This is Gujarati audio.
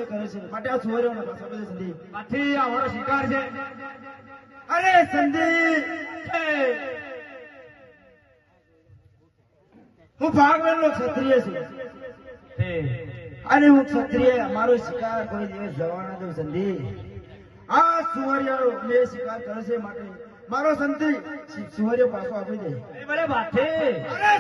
શિકાર કરે છે માટે આ સુવર્યોને પાછા બધે સંધી પાછી આ મારો શિકાર છે. અરે સંધી હું ભાગવેલનો ક્ષત્રિય છું અને હું ક્ષત્રિય મારો શિકાર કોઈ દિવસ જવાના દઉં સંધી આ સુવર્યો મેં શિકાર કરે છે માટે મારો સંધી સુવર્ય પાછો આપી દે બરે બાથે. અરે